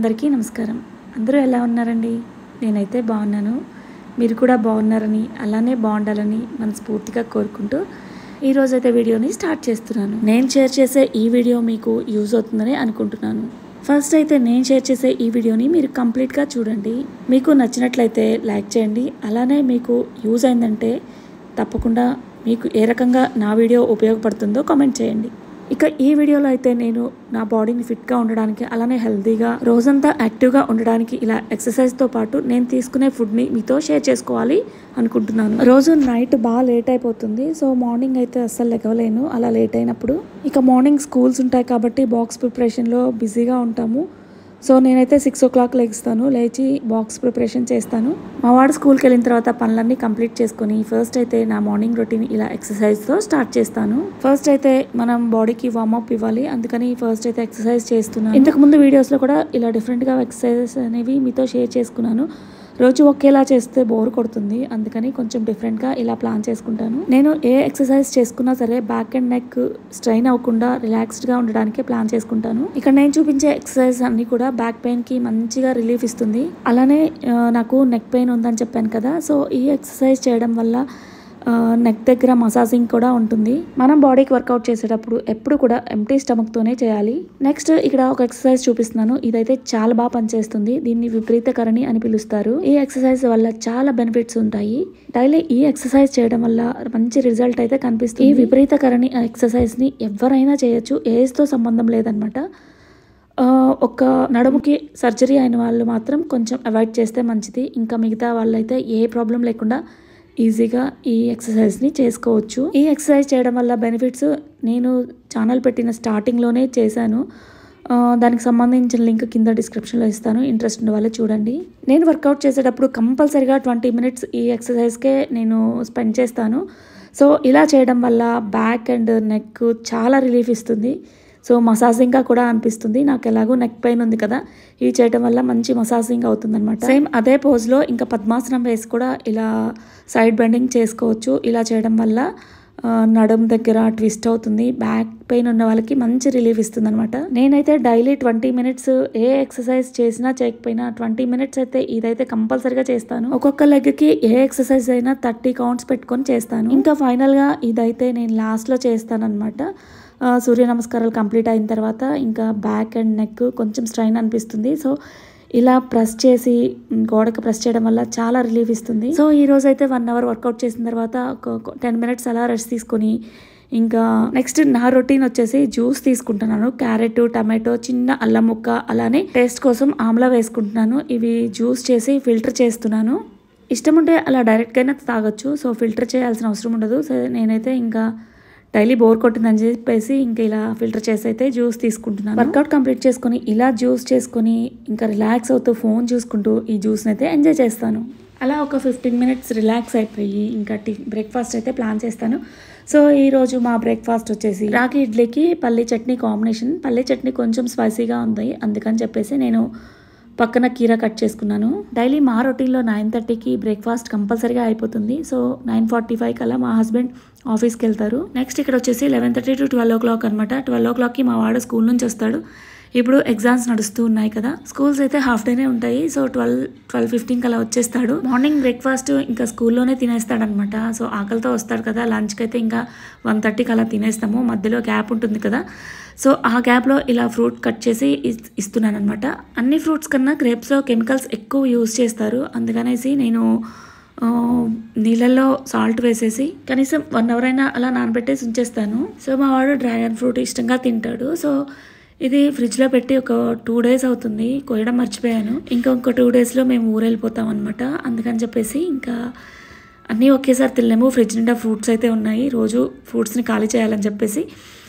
అందరికీ నమస్కారం. అందరూ ఎలా ఉన్నారండి? నేనైతే బాగున్నాను. మీరు కూడా బాగున్నారని, అలానే బాగుండాలని మనస్ఫూర్తిగా కోరుకుంటూ ఈరోజైతే వీడియోని స్టార్ట్ చేస్తున్నాను. నేను షేర్ చేసే ఈ వీడియో మీకు యూజ్ అవుతుందని అనుకుంటున్నాను. ఫస్ట్ అయితే నేను షేర్ చేసే ఈ వీడియోని మీరు కంప్లీట్గా చూడండి. మీకు నచ్చినట్లయితే లైక్ చేయండి. అలానే మీకు యూజ్ అయిందంటే తప్పకుండా మీకు ఏ రకంగా నా వీడియో ఉపయోగపడుతుందో కామెంట్ చేయండి. ఇక ఈ వీడియోలో అయితే నేను నా బాడీని ఫిట్గా ఉండడానికి, అలానే హెల్తీగా రోజంతా యాక్టివ్గా ఉండడానికి ఇలా ఎక్సర్సైజ్తో పాటు నేను తీసుకునే ఫుడ్ని మీతో షేర్ చేసుకోవాలి అనుకుంటున్నాను. రోజు నైట్ బాగా లేట్ అయిపోతుంది. సో మార్నింగ్ అయితే అస్సలు లెగవలేను అలా లేట్ అయినప్పుడు. ఇక మార్నింగ్ స్కూల్స్ ఉంటాయి కాబట్టి బాక్స్ ప్రిపరేషన్లో బిజీగా ఉంటాము. సో నేనైతే 6 o'clock లెగుస్తాను. లేచి బాక్స్ ప్రిపరేషన్ చేస్తాను. మా వాడు స్కూల్కి వెళ్ళిన తర్వాత పనులన్నీ కంప్లీట్ చేసుకొని ఫస్ట్ అయితే నా మార్నింగ్ రొటీన్ ఇలా ఎక్సర్సైజ్తో స్టార్ట్ చేస్తాను. ఫస్ట్ అయితే మనం బాడీకి వార్మప్ ఇవ్వాలి, అందుకని ఫస్ట్ అయితే ఎక్సర్సైజ్ చేస్తున్నాను. ఇంతకుముందు వీడియోస్లో కూడా ఇలా డిఫరెంట్గా ఎక్సర్సైజెస్ అనేవి మీతో షేర్ చేసుకున్నాను. రోజు ఒకేలా చేస్తే బోర్ కొడుతుంది, అందుకని కొంచెం డిఫరెంట్గా ఇలా ప్లాన్ చేసుకుంటాను. నేను ఏ ఎక్సర్సైజ్ చేసుకున్నా సరే బ్యాక్ అండ్ నెక్ స్ట్రెయిన్ అవ్వకుండా రిలాక్స్డ్గా ఉండడానికి ప్లాన్ చేసుకుంటాను. ఇక్కడ నేను చూపించే ఎక్సర్సైజ్ అన్ని కూడా బ్యాక్ పెయిన్కి మంచిగా రిలీఫ్ ఇస్తుంది. అలానే నాకు నెక్ పెయిన్ ఉందని చెప్పాను కదా, సో ఈ ఎక్సర్సైజ్ చేయడం వల్ల నెక్ దగ్గర మసాజింగ్ కూడా ఉంటుంది. మనం బాడీకి వర్కౌట్ చేసేటప్పుడు ఎప్పుడు కూడా ఎంప్టీ స్టమక్తోనే చేయాలి. నెక్స్ట్ ఇక్కడ ఒక ఎక్సర్సైజ్ చూపిస్తున్నాను. ఇదైతే చాలా బాగా పనిచేస్తుంది. దీన్ని విపరీతకరణి అని పిలుస్తారు. ఈ ఎక్సర్సైజ్ వల్ల చాలా బెనిఫిట్స్ ఉంటాయి. డైలీ ఈ ఎక్సర్సైజ్ చేయడం వల్ల మంచి రిజల్ట్ అయితే కనిపిస్తుంది. ఈ విపరీతకరణి ఎక్సర్సైజ్ని ఎవరైనా చేయొచ్చు, ఏజ్తో సంబంధం లేదనమాట. ఒక నడుముకి సర్జరీ అయిన వాళ్ళు మాత్రం కొంచెం అవాయిడ్ చేస్తే మంచిది. ఇంకా మిగతా వాళ్ళైతే ఏ ప్రాబ్లం లేకుండా ఈజీగా ఈ ఎక్సర్సైజ్ని చేసుకోవచ్చు. ఈ ఎక్సర్సైజ్ చేయడం వల్ల బెనిఫిట్స్ నేను ఛానల్ పెట్టిన స్టార్టింగ్లోనే చేశాను. దానికి సంబంధించిన లింక్ కింద డిస్క్రిప్షన్లో ఇస్తాను. ఇంట్రెస్ట్ ఉన్న వాళ్ళు చూడండి. నేను వర్కౌట్ చేసేటప్పుడు కంపల్సరీగా 20 minutes ఈ ఎక్సర్సైజ్కే నేను స్పెండ్ చేస్తాను. సో ఇలా చేయడం వల్ల బ్యాక్ అండ్ నెక్ చాలా రిలీఫ్ ఇస్తుంది. సో మసాజింగ్గా కూడా అనిపిస్తుంది. నాకు ఎలాగో నెక్ పెయిన్ ఉంది కదా, ఇది చేయడం వల్ల మంచి మసాజింగ్ అవుతుంది అనమాట. సేమ్ అదే పోజ్లో ఇంకా పద్మాసనం వేసి కూడా ఇలా సైడ్ బెండింగ్ చేసుకోవచ్చు. ఇలా చేయడం వల్ల నడుం దగ్గర ట్విస్ట్ అవుతుంది. బ్యాక్ పెయిన్ ఉన్న వాళ్ళకి మంచి రిలీఫ్ ఇస్తుంది అనమాట. నేనైతే డైలీ 20 minutes ఏ ఎక్సర్సైజ్ చేసినా చేయకపోయినా 20 minutes అయితే ఇదైతే కంపల్సరీగా చేస్తాను. ఒక్కొక్క లెగ్కి ఏ ఎక్సర్సైజ్ అయినా 30 counts పెట్టుకొని చేస్తాను. ఇంకా ఫైనల్గా ఇదైతే నేను లాస్ట్లో చేస్తాను అనమాట. సూర్య నమస్కారాలు కంప్లీట్ అయిన తర్వాత ఇంకా బ్యాక్ అండ్ నెక్ కొంచెం స్ట్రైన్ అనిపిస్తుంది. సో ఇలా ప్రెస్ చేసి గోడకు ప్రెస్ చేయడం వల్ల చాలా రిలీఫ్ ఇస్తుంది. సో ఈ రోజు అయితే 1 hour వర్కౌట్ చేసిన తర్వాత ఒక 10 minutes అలా రెస్ట్ తీసుకొని ఇంకా నెక్స్ట్ నా రొటీన్ వచ్చేసి జ్యూస్ తీసుకుంటున్నాను. క్యారెట్, టమాటో, చిన్న అల్లం ముక్క, అలానే టేస్ట్ కోసం ఆమ్లా వేసుకుంటున్నాను. ఇవి జ్యూస్ చేసి ఫిల్టర్ చేస్తున్నాను. ఇష్టం ఉంటే అలా డైరెక్ట్గా అయినా తాగొచ్చు. సో ఫిల్టర్ చేయాల్సిన అవసరం ఉండదు. సో నేనైతే ఇంకా డైలీ బోర్ కొట్టిందని చెప్పేసి ఇంకా ఇలా ఫిల్టర్ చేసి అయితే జ్యూస్ తీసుకుంటున్నాను. వర్కౌట్ కంప్లీట్ చేసుకొని ఇలా జ్యూస్ చేసుకొని ఇంకా రిలాక్స్ అవుతూ ఫోన్ చూసుకుంటూ ఈ జ్యూస్ని అయితే ఎంజాయ్ చేస్తాను. అలా ఒక 15 minutes రిలాక్స్ అయిపోయి ఇంకా బ్రేక్ఫాస్ట్ అయితే ప్లాన్ చేస్తాను. సో ఈరోజు మా బ్రేక్ఫాస్ట్ వచ్చేసి రాగి ఇడ్లీకి పల్లీ చట్నీ కాంబినేషన్. పల్లీ చట్నీ కొంచెం స్పైసీగా ఉంది, అందుకని చెప్పేసి నేను పక్కన కీరా కట్ చేసుకున్నాను. డైలీ మా రొటీన్లో 9:30కి బ్రేక్ఫాస్ట్ కంపల్సరీగా అయిపోతుంది. సో 9:45 కల్లా మా హస్బెండ్ ఆఫీస్కి వెళ్తారు. నెక్స్ట్ ఇక్కడ వచ్చేసి 11:30 to 12 o'clock అనమాట. 12 o'clockకి మా వాడు స్కూల్ నుంచి వస్తాడు. ఇప్పుడు ఎగ్జామ్స్ నడుస్తూ ఉన్నాయి కదా, స్కూల్స్ అయితే హాఫ్ డేనే ఉంటాయి. సో 12:15 అలా వచ్చేస్తాడు. మార్నింగ్ బ్రేక్ఫాస్ట్ ఇంకా స్కూల్లోనే తినేస్తాడనమాట. సో ఆకలితో వస్తాడు కదా, లంచ్కి అయితే ఇంకా 1:30కి అలా తినేస్తాము. మధ్యలో గ్యాప్ ఉంటుంది కదా, సో ఆ గ్యాప్లో ఇలా ఫ్రూట్ కట్ చేసి ఇస్తున్నాను అనమాట. అన్ని ఫ్రూట్స్ కన్నా గ్రేప్స్లో కెమికల్స్ ఎక్కువ యూజ్ చేస్తారు, అందుకనేసి నేను నీళ్ళల్లో సాల్ట్ వేసేసి కనీసం 1 hour అయినా అలా నానబెట్టేసి ఉంచేస్తాను. సో మా వాడు డ్రాగన్ ఫ్రూట్ ఇష్టంగా తింటాడు. సో ఇది ఫ్రిడ్జ్లో పెట్టి ఒక 2 days అవుతుంది, కోయడం మర్చిపోయాను. ఇంకొక 2 daysలో మేము ఊరు వెళ్ళిపోతాం అనమాట. అందుకని చెప్పేసి ఇంకా అన్నీ ఒకేసారి తినలేము. ఫ్రిడ్జ్ నిండా ఫ్రూట్స్ అయితే ఉన్నాయి. రోజు ఫ్రూట్స్ని ఖాళీ చేయాలని చెప్పేసి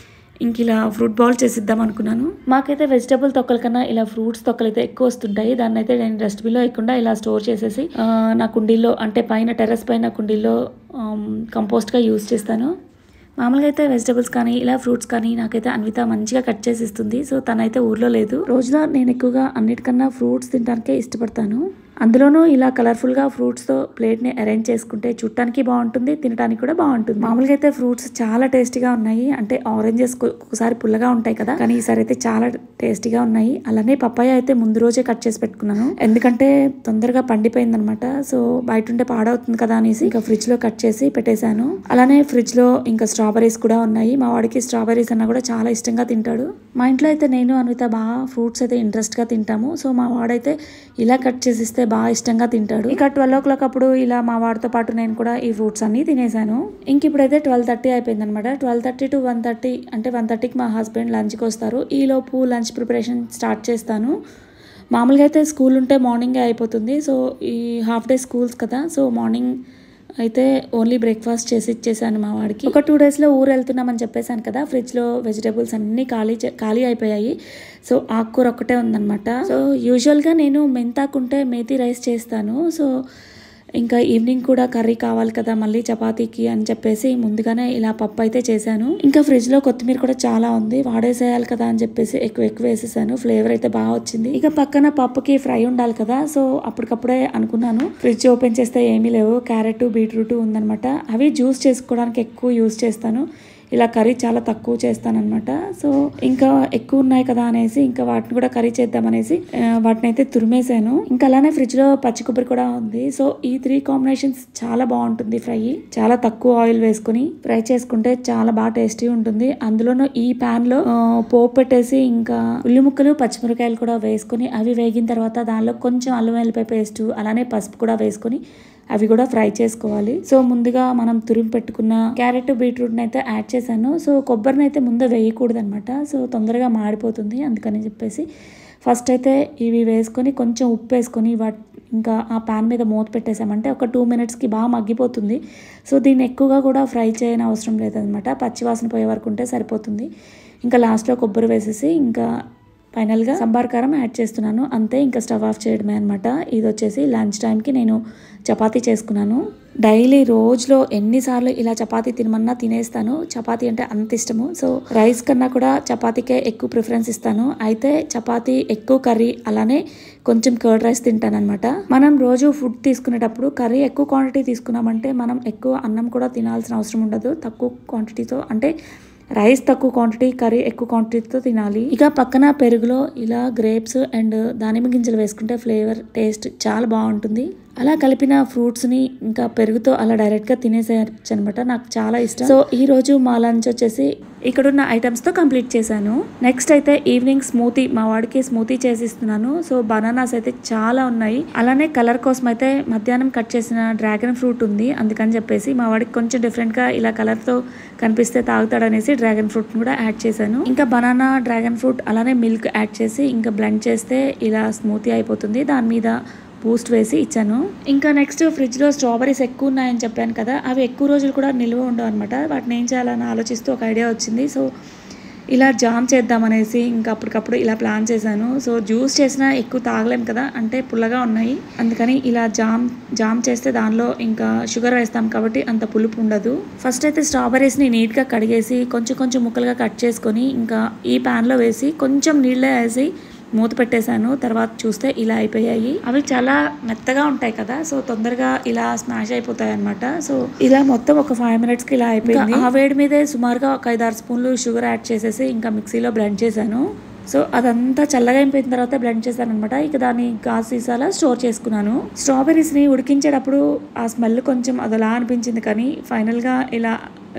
ఇంక ఇలా ఫ్రూట్ బౌల్ చేసిద్దాం అనుకున్నాను. మాకైతే వెజిటబుల్ తొక్కల కన్నా ఇలా ఫ్రూట్స్ తొక్కలు అయితే ఎక్కువ వస్తుంటాయి. దాన్ని అయితే నేను డస్ట్బిన్లో వేయకుండా ఇలా స్టోర్ చేసేసి నా కుండీల్లో, అంటే పైన టెర్రస్ పైన కుండీల్లో కంపోస్ట్గా యూజ్ చేస్తాను. మామూలుగా అయితే వెజిటబుల్స్ కానీ ఇలా ఫ్రూట్స్ కానీ నాకైతే అన్విత మంచిగా కట్ చేసి ఇస్తుంది. సో తనైతే ఊర్లో లేదు. రోజులో నేను ఎక్కువగా అన్నిటికన్నా ఫ్రూట్స్ తినడానికే ఇష్టపడతాను. అందులోనూ ఇలా కలర్ఫుల్గా ఫ్రూట్స్తో ప్లేట్ని అరేంజ్ చేసుకుంటే చూడటానికి బాగుంటుంది, తినడానికి కూడా బాగుంటుంది. మామూలుగా అయితే ఫ్రూట్స్ చాలా టేస్టీగా ఉన్నాయి, అంటే ఆరెంజెస్ ఒకసారి పుల్లగా ఉంటాయి కదా, కానీ ఈసారి అయితే చాలా టేస్టీగా ఉన్నాయి. అలానే పప్పాయ అయితే ముందు రోజే కట్ చేసి పెట్టుకున్నాను, ఎందుకంటే తొందరగా పండిపోయింది అనమాట. సో బయట ఉంటే పాడవుతుంది కదా అనేసి ఇంకా ఫ్రిడ్జ్ లో కట్ చేసి పెట్టేశాను. అలానే ఫ్రిడ్జ్ లో ఇంకా స్ట్రాబెరీస్ కూడా ఉన్నాయి. మా వాడికి స్ట్రాబెరీస్ అన్నా కూడా చాలా ఇష్టంగా తింటాడు. మా ఇంట్లో అయితే నేను అన్విత బాగా ఫ్రూట్స్ అయితే ఇంట్రెస్ట్ గా తింటాము. సో మా వాడైతే ఇలా కట్ చేసి ఇస్తే బాగా ఇష్టంగా తింటాడు. ఇక 12 o'clock అప్పుడు ఇలా మా వాడితో పాటు నేను కూడా ఈ ఫ్రూట్స్ అన్ని తినేసాను. ఇంక ఇప్పుడైతే 12:30 అయిపోయింది అనమాట. 12:30 to 1:30 అంటే 1:30కి మా హస్బెండ్ లంచ్కి వస్తారు. ఈ లోపు లంచ్ ప్రిపరేషన్ స్టార్ట్ చేస్తాను. మామూలుగా అయితే స్కూల్ ఉంటే మార్నింగే అయిపోతుంది. సో ఈ హాఫ్ డే స్కూల్స్ కదా, సో మార్నింగ్ అయితే ఓన్లీ బ్రేక్ఫాస్ట్ చేసి ఇచ్చేసాను మా వాడికి. ఒక 2 daysలో ఊరు వెళ్తున్నామని చెప్పేసాను కదా, ఫ్రిడ్జ్లో వెజిటేబుల్స్ అన్నీ ఖాళీ అయిపోయాయి. సో ఆకుకూర ఒక్కటే ఉందన్నమాట. సో యూజువల్గా నేను మెంతాకుంటే మేతి రైస్ చేస్తాను. సో ఇంకా ఈవినింగ్ కూడా కర్రీ కావాలి కదా మళ్ళీ చపాతీకి అని చెప్పేసి ముందుగానే ఇలా పప్పు అయితే చేశాను. ఇంకా ఫ్రిడ్జ్లో కొత్తిమీర కూడా చాలా ఉంది, వాడేసేయాలి కదా అని చెప్పేసి ఎక్కువ వేసేసాను. ఫ్లేవర్ అయితే బాగా వచ్చింది. ఇక పక్కన పప్పుకి ఫ్రై ఉండాలి కదా, సో అప్పటికప్పుడే అనుకున్నాను ఫ్రిడ్జ్ ఓపెన్ చేస్తే ఏమీ లేవు, క్యారెట్ బీట్రూట్ ఉందనమాట. అవి జ్యూస్ చేసుకోవడానికి ఎక్కువ యూస్ చేస్తాను. ఇలా కర్రీ చాలా తక్కువ చేస్తానన్నమాట. సో ఇంకా ఎక్కువ ఉన్నాయి కదా అనేసి ఇంకా వాటిని కూడా కర్రీ చేద్దామనేసి వాటిని అయితే తురిమేసాను. ఇంకా అలానే ఫ్రిడ్జ్ లో పచ్చి కొబ్బరి కూడా ఉంది. సో ఈ 3 కాంబినేషన్స్ చాలా బాగుంటుంది. ఫ్రై చాలా తక్కువ ఆయిల్ వేసుకుని ఫ్రై చేసుకుంటే చాలా బాగా టేస్టీ ఉంటుంది. అందులోనూ ఈ పాన్ లో పోపు పెట్టేసి ఇంకా ఉల్లి ముక్కలు పచ్చిమిరకాయలు కూడా వేసుకుని అవి వేగిన తర్వాత దానిలో కొంచెం అల్లం వెల్లిపాయ పేస్ట్ అలానే పసుపు కూడా వేసుకుని అవి కూడా ఫ్రై చేసుకోవాలి. సో ముందుగా మనం తురిమి పెట్టుకున్న క్యారెట్ బీట్రూట్ని అయితే యాడ్ చేశాను. సో కొబ్బరిని అయితే ముందే వేయకూడదు అనమాట, సో తొందరగా మాడిపోతుంది. అందుకని చెప్పేసి ఫస్ట్ అయితే ఇవి వేసుకొని కొంచెం ఉప్పు వేసుకొని ఇంకా ఆ పాన్ మీద మూత పెట్టేసామంటే ఒక 2 minutesకి బాగా మగ్గిపోతుంది. సో దీన్ని ఎక్కువగా కూడా ఫ్రై చేయని అవసరం లేదనమాట, పచ్చివాసన పోయే వరకు ఉంటే సరిపోతుంది. ఇంకా లాస్ట్లో కొబ్బరి వేసేసి ఇంకా ఫైనల్గా సంబార్ కారం యాడ్ చేస్తున్నాను. అంతే, ఇంకా స్టవ్ ఆఫ్ చేయడమే అనమాట. ఇది వచ్చేసి లంచ్ టైంకి నేను చపాతీ చేసుకున్నాను. డైలీ రోజులో ఎన్నిసార్లు ఇలా చపాతీ తినమన్నా తినేస్తాను. చపాతీ అంటే అంత ఇష్టము. సో రైస్ కన్నా కూడా చపాతీకే ఎక్కువ ప్రిఫరెన్స్ ఇస్తాను. అయితే చపాతీ ఎక్కువ కర్రీ అలానే కొంచెం కర్డ్ రైస్ తింటానమాట. మనం రోజు ఫుడ్ తీసుకునేటప్పుడు కర్రీ ఎక్కువ క్వాంటిటీ తీసుకున్నామంటే మనం ఎక్కువ అన్నం కూడా తినాల్సిన అవసరం ఉండదు. తక్కువ క్వాంటిటీతో అంటే రైస్ తక్కువ క్వాంటిటీ, కర్రీ ఎక్కువ క్వాంటిటీతో తినాలి. ఇక పక్కన పెరుగులో ఇలా గ్రేప్స్ అండ్ దానిమ్మ గింజలు వేసుకుంటే ఫ్లేవర్ టేస్ట్ చాలా బాగుంటుంది. అలా కలిపిన ఫ్రూట్స్ని ఇంకా పెరుగుతో అలా డైరెక్ట్గా తినేసేయచ్చు అనమాట. నాకు చాలా ఇష్టం. సో ఈ రోజు మా లంచ్ వచ్చేసి ఇక్కడున్న ఐటమ్స్తో కంప్లీట్ చేశాను. నెక్స్ట్ అయితే ఈవినింగ్ స్మూతీ, మా వాడికి స్మూతీ చేసిస్తున్నాను. సో బనానాస్ అయితే చాలా ఉన్నాయి. అలానే కలర్ కోసం అయితే మధ్యాహ్నం కట్ చేసిన డ్రాగన్ ఫ్రూట్ ఉంది, అందుకని చెప్పేసి మా వాడికి కొంచెం డిఫరెంట్గా ఇలా కలర్తో కనిపిస్తే తాగుతాడనేసి డ్రాగన్ ఫ్రూట్ కూడా యాడ్ చేశాను. ఇంకా బనానా, డ్రాగన్ ఫ్రూట్ అలానే మిల్క్ యాడ్ చేసి ఇంకా బ్లెండ్ చేస్తే ఇలా స్మూతీ అయిపోతుంది. దాని మీద బూస్ట్ వేసి ఇచ్చాను. ఇంకా నెక్స్ట్ ఫ్రిడ్జ్లో స్ట్రాబెరీస్ ఎక్కువ ఉన్నాయని చెప్పాను కదా, అవి ఎక్కువ రోజులు కూడా నిల్వ ఉండవు అనమాట. వాటిని ఏం చేయాలని ఆలోచిస్తూ ఒక ఐడియా వచ్చింది. సో ఇలా జామ్ చేద్దామనేసి ఇంకా అప్పటికప్పుడు ఇలా ప్లాన్ చేశాను. సో జ్యూస్ చేసినా ఎక్కువ తాగలేం కదా, అంటే పుల్లగా ఉన్నాయి, అందుకని ఇలా జామ్ చేస్తే దానిలో ఇంకా షుగర్ వేస్తాం కాబట్టి అంత పులుపు ఉండదు. ఫస్ట్ అయితే స్ట్రాబెరీస్ని నీట్గా కడిగేసి కొంచెం ముక్కలుగా కట్ చేసుకొని ఇంకా ఈ ప్యాన్లో వేసి కొంచెం నీళ్ళే వేసి మూత పెట్టేశాను. తర్వాత చూస్తే ఇలా అయిపోయాయి. అవి చాలా మెత్తగా ఉంటాయి కదా, సో తొందరగా ఇలా స్మాష్ అయిపోతాయి అనమాట. సో ఇలా మొత్తం ఒక 5 minutesకి ఇలా అయిపోయింది. ఆ వేడి మీదే సుమారుగా ఒక 5-6 స్పూన్లు షుగర్ యాడ్ చేసేసి ఇంకా మిక్సీలో బ్లెండ్ చేశాను. సో అదంతా చల్లగా అయిపోయిన తర్వాత బ్లెండ్ చేశాను అనమాట. ఇక దాన్ని గాజు సీసాలో స్టోర్ చేసుకున్నాను. స్ట్రాబెరీస్ని ఉడికించేటప్పుడు ఆ స్మెల్ కొంచెం అదలా అనిపించింది, కానీ ఫైనల్గా ఇలా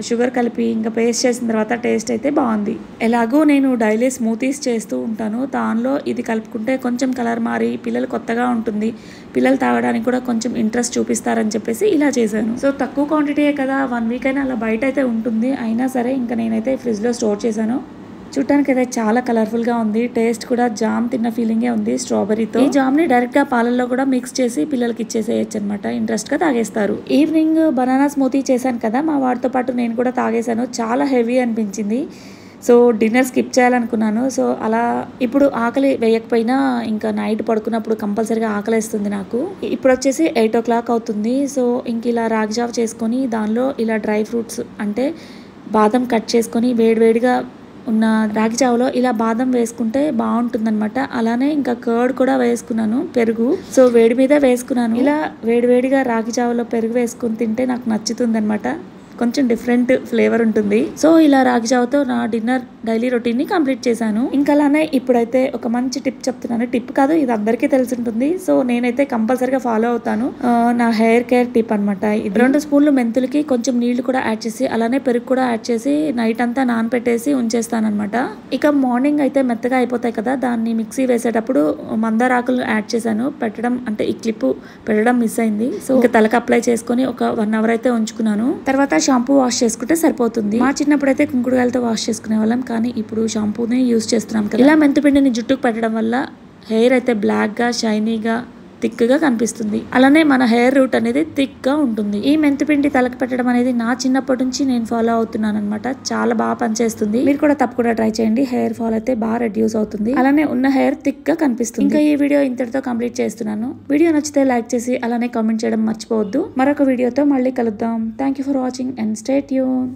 షుగర్ కలిపి ఇంకా పేస్ట్ చేసిన తర్వాత టేస్ట్ అయితే బాగుంది. ఎలాగో నేను డైలీ స్మూతీస్ చేస్తూ ఉంటాను, దానిలో ఇది కలుపుకుంటే కొంచెం కలర్ మారి పిల్లలు కొత్తగా ఉంటుంది, పిల్లలు తాగడానికి కూడా కొంచెం ఇంట్రెస్ట్ చూపిస్తారని చెప్పేసి ఇలా చేశాను. సో తక్కువ క్వాంటిటీయే కదా, 1 week అయినా అలా బయట అయితే ఉంటుంది. అయినా సరే ఇంకా నేనైతే ఫ్రిడ్జ్లో స్టోర్ చేశాను. చూడటానికి అయితే చాలా కలర్ఫుల్గా ఉంది, టేస్ట్ కూడా జామ్ తిన్న ఫీలింగే ఉంది స్ట్రాబెరీతో. ఈ జామ్ని డైరెక్ట్గా పాలల్లో కూడా మిక్స్ చేసి పిల్లలకి ఇచ్చేసేయచ్చు అనమాట, ఇంట్రెస్ట్గా తాగేస్తారు. ఈవినింగ్ బనానా స్మూతీ చేశాను కదా, మా వాడితో పాటు నేను కూడా తాగేశాను. చాలా హెవీ అనిపించింది. సో డిన్నర్ స్కిప్ చేయాలనుకున్నాను. సో అలా ఇప్పుడు ఆకలి వేయకపోయినా ఇంకా నైట్ పడుకున్నప్పుడు కంపల్సరీగా ఆకలిస్తుంది నాకు. ఇప్పుడు వచ్చేసి 8 o'clock అవుతుంది. సో ఇంక ఇలా రాగి జావ చేసుకొని దానిలో ఇలా డ్రై ఫ్రూట్స్ అంటే బాదం కట్ చేసుకొని వేడివేడిగా ఉన్న రాగి జావలో ఇలా బాదం వేసుకుంటే బాగుంటుందన్నమాట. అలానే ఇంకా కర్డ్ కూడా వేసుకున్నాను, పెరుగు. సో వేడి మీద వేసుకున్నాను. ఇలా వేడివేడిగా రాగి జావలో పెరుగు వేసుకుని తింటే నాకు నచ్చుతుంది అనమాట. కొంచెం డిఫరెంట్ ఫ్లేవర్ ఉంటుంది. సో ఇలా రాగి జావతో నా డిన్నర్ డైలీ రొటీన్ ని కంప్లీట్ చేశాను. ఇంకా అలానే ఇప్పుడైతే ఒక మంచి టిప్ చెప్తున్నాను. టిప్ కాదు, ఇది అందరికీ తెలిసి ఉంటుంది. సో నేనైతే కంపల్సరిగా ఫాలో అవుతాను. నా హెయిర్ కేర్ టిప్ అనమాట. 2 స్పూన్లు మెంతులకి కొంచెం నీళ్లు కూడా యాడ్ చేసి అలానే పెరుగు కూడా యాడ్ చేసి నైట్ అంతా నానపెట్టేసి ఉంచేస్తాను అనమాట. ఇక మార్నింగ్ అయితే మెత్తగా అయిపోతాయి కదా, దాన్ని మిక్సీ వేసేటప్పుడు మందారాకులు యాడ్ చేశాను. పెట్టడం అంటే ఈ క్లిప్ పెట్టడం మిస్ అయింది. సో ఇంకా తలకు అప్లై చేసుకుని ఒక 1 అవర్ అయితే ఉంచుకున్నాను. తర్వాత షాంపూ వాష్ చేసుకుంటే సరిపోతుంది. మా చిన్నప్పుడు అయితే కుంకుడుకాయలతో వాష్ చేసుకునే వాళ్ళం, కానీ ఇప్పుడు షాంపూని యూజ్ చేస్తున్నాం కదా. ఇలా మెంతిపిండిని జుట్టుకు పెట్టడం వల్ల హెయిర్ అయితే బ్లాక్ గా, షైనీగా, థిక్ గా కనిపిస్తుంది. అలానే మన హెయిర్ రూట్ అనేది థిక్ గా ఉంటుంది. ఈ మెంతిపిండి తలకు పెట్టడం అనేది నా చిన్నప్పటి నుంచి నేను ఫాలో అవుతున్నాను అనమాట. చాలా బాగా పనిచేస్తుంది. మీరు కూడా తప్పకుండా ట్రై చేయండి. హెయిర్ ఫాల్ అయితే బాగా రెడ్యూస్ అవుతుంది. అలానే ఉన్న హెయిర్ థిక్ గా కనిపిస్తుంది. ఇంకా ఈ వీడియో ఇంతటితో కంప్లీట్ చేస్తున్నాను. వీడియో నచ్చితే లైక్ చేసి అలానే కామెంట్ చేయడం మర్చిపోవద్దు. మరొక వీడియోతో మళ్ళీ కలుద్దాం. Thank you for watching and stay tune.